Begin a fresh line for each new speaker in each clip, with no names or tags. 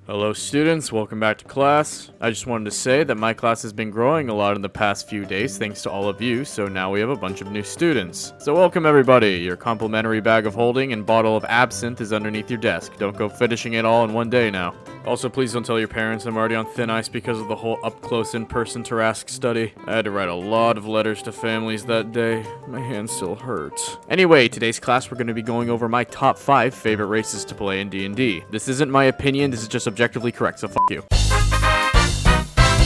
Hello students, welcome back to class. I just wanted to say that my class has been growing a lot in the past few days thanks to all of you, so now we have a bunch of new students. So welcome everybody, your complimentary bag of holding and bottle of absinthe is underneath your desk. Don't go finishing it all in one day now. Also, please don't tell your parents I'm already on thin ice because of the whole up-close in-person Tarrasque study. I had to write a lot of letters to families that day. My hand still hurts. Anyway, today's class we're going to be going over my top 5 favorite races to play in D&D. This isn't my opinion, this is just objectively correct, so fuck you.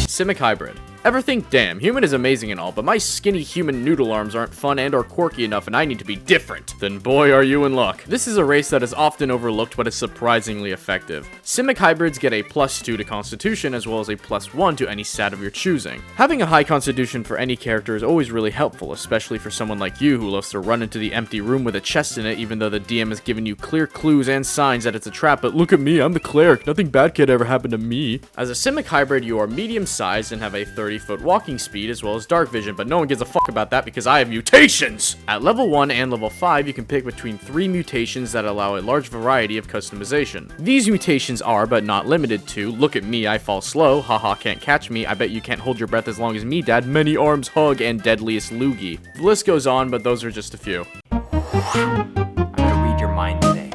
Simic Hybrid. Ever think, damn, human is amazing and all, but my skinny human noodle arms aren't fun and or quirky enough and I need to be different? Then boy are you in luck. This is a race that is often overlooked but is surprisingly effective. Simic Hybrids get a +2 to Constitution as well as a +1 to any stat of your choosing. Having a high Constitution for any character is always really helpful, especially for someone like you who loves to run into the empty room with a chest in it even though the DM has given you clear clues and signs that it's a trap, but look at me, I'm the cleric, nothing bad could ever happen to me. As a Simic Hybrid, you are medium sized and have a 30-foot walking speed as well as dark vision, but no one gives a fuck about that because I have mutations! At level 1 and level 5, you can pick between 3 mutations that allow a large variety of customization. These mutations are, but not limited to, look at me, I fall slow, haha can't catch me, I bet you can't hold your breath as long as me dad, many arms hug, and deadliest loogie. The list goes on, but those are just a few.
I'm gonna read your mind today.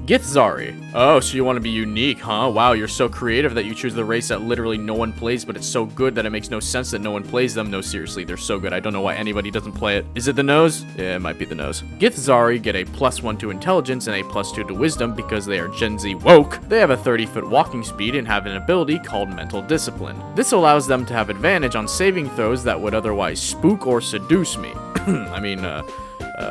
Githzari. Oh, so you want to be unique, huh? Wow, you're so creative that you choose the race that literally no one plays, but it's so good that it makes no sense that no one plays them. No, seriously, they're so good. I don't know why anybody doesn't play it. Is it the nose? Yeah, it might be the nose. Githzari get a +1 to intelligence and a +2 to wisdom because they are Gen Z woke. They have a 30-foot walking speed and have an ability called mental discipline. This allows them to have advantage on saving throws that would otherwise spook or seduce me.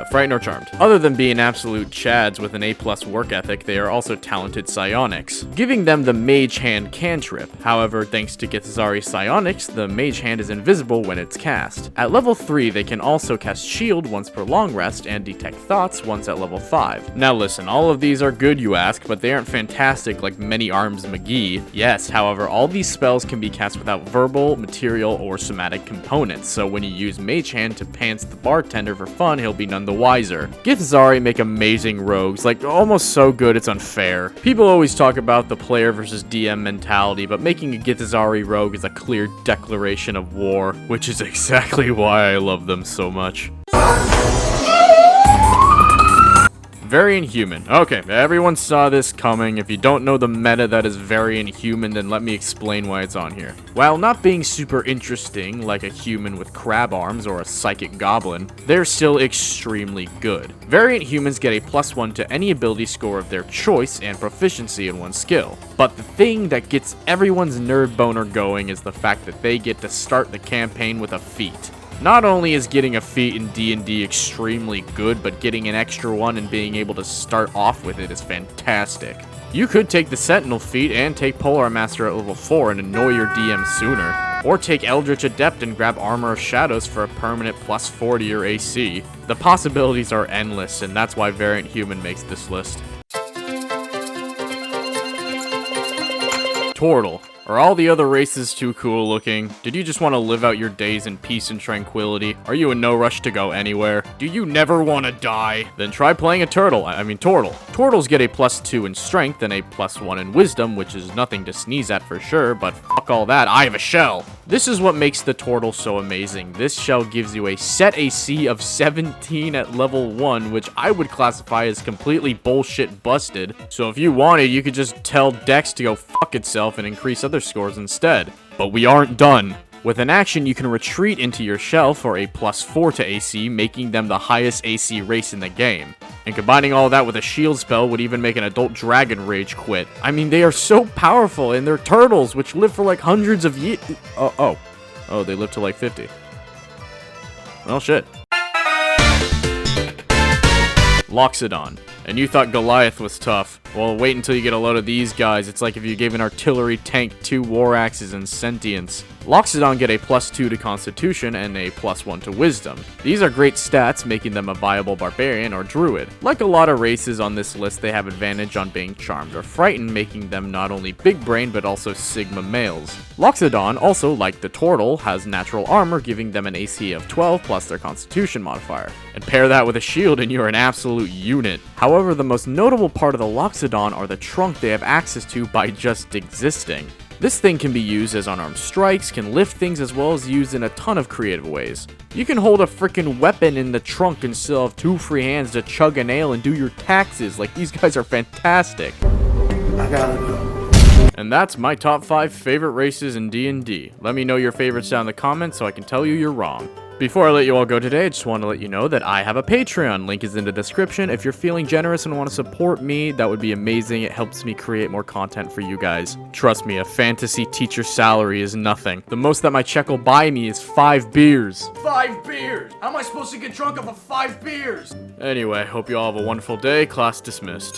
Frightened or Charmed. Other than being absolute chads with an A+ work ethic, they are also talented psionics, giving them the Mage Hand cantrip. However, thanks to Githzari psionics, the Mage Hand is invisible when it's cast. At level 3, they can also cast Shield once per long rest and Detect Thoughts once at level 5. Now listen, all of these are good you ask, but they aren't fantastic like Many Arms McGee. Yes, however, all these spells can be cast without verbal, material, or somatic components, so when you use Mage Hand to pants the bartender for fun, he'll be none the wiser. Githzari make amazing rogues, like almost so good it's unfair. People always talk about the player versus DM mentality, but making a Githzari rogue is a clear declaration of war, which is exactly why I love them so much. Very Inhuman. Okay, everyone saw this coming. If you don't know the meta that is very Inhuman, then let me explain why it's on here. While not being super interesting, like a human with crab arms or a psychic goblin, they're still extremely good. Variant humans get a +1 to any ability score of their choice and proficiency in one skill. But the thing that gets everyone's nerd boner going is the fact that they get to start the campaign with a feat. Not only is getting a feat in D&D extremely good, but getting an extra one and being able to start off with it is fantastic. You could take the Sentinel feat and take Polar Master at level 4 and annoy your DM sooner. Or take Eldritch Adept and grab Armor of Shadows for a permanent +4 to your AC. The possibilities are endless, and that's why Variant Human makes this list. Turtle. Are all the other races too cool looking? Did you just want to live out your days in peace and tranquility? Are you in no rush to go anywhere? Do you never want to die? Then try playing a turtle. Turtle. Turtles get a +2 in strength and a +1 in wisdom, which is nothing to sneeze at for sure, but fuck all that, I have a shell. This is what makes the turtle so amazing. This shell gives you a set AC of 17 at level 1, which I would classify as completely bullshit busted. So if you wanted, you could just tell Dex to go fuck itself and increase other scores instead. But we aren't done. With an action, you can retreat into your shell for a +4 to AC, making them the highest AC race in the game. And combining all that with a shield spell would even make an adult dragon rage quit. I mean, they are so powerful, and they're turtles, which live for like hundreds of years. Oh, they live to like 50. Well, shit. Loccidon. And you thought Goliath was tough. Well, wait until you get a load of these guys. It's like if you gave an artillery tank 2 war axes and sentience. Loccidon get a +2 to Constitution and a +1 to Wisdom. These are great stats, making them a viable barbarian or druid. Like a lot of races on this list, they have advantage on being charmed or frightened, making them not only big brain but also sigma males. Loccidon, also like the turtle, has natural armor, giving them an AC of 12 plus their Constitution modifier. And pair that with a shield and you're an absolute unit. However, the most notable part of the Loccidon are the trunk they have access to by just existing. This thing can be used as unarmed strikes, can lift things, as well as used in a ton of creative ways. You can hold a freaking weapon in the trunk and still have 2 free hands to chug a nail and do your taxes. Like, these guys are fantastic.
I gotta go.
And that's my top 5 favorite races in D&D. Let me know your favorites down in the comments so I can tell you you're wrong. Before I let you all go today, I just want to let you know that I have a Patreon. Link is in the description. If you're feeling generous and want to support me, that would be amazing. It helps me create more content for you guys. Trust me, a fantasy teacher salary is nothing. The most that my check will buy me is 5 beers. 5 beers! How am I supposed to get drunk off of 5 beers? Anyway, hope you all have a wonderful day. Class dismissed.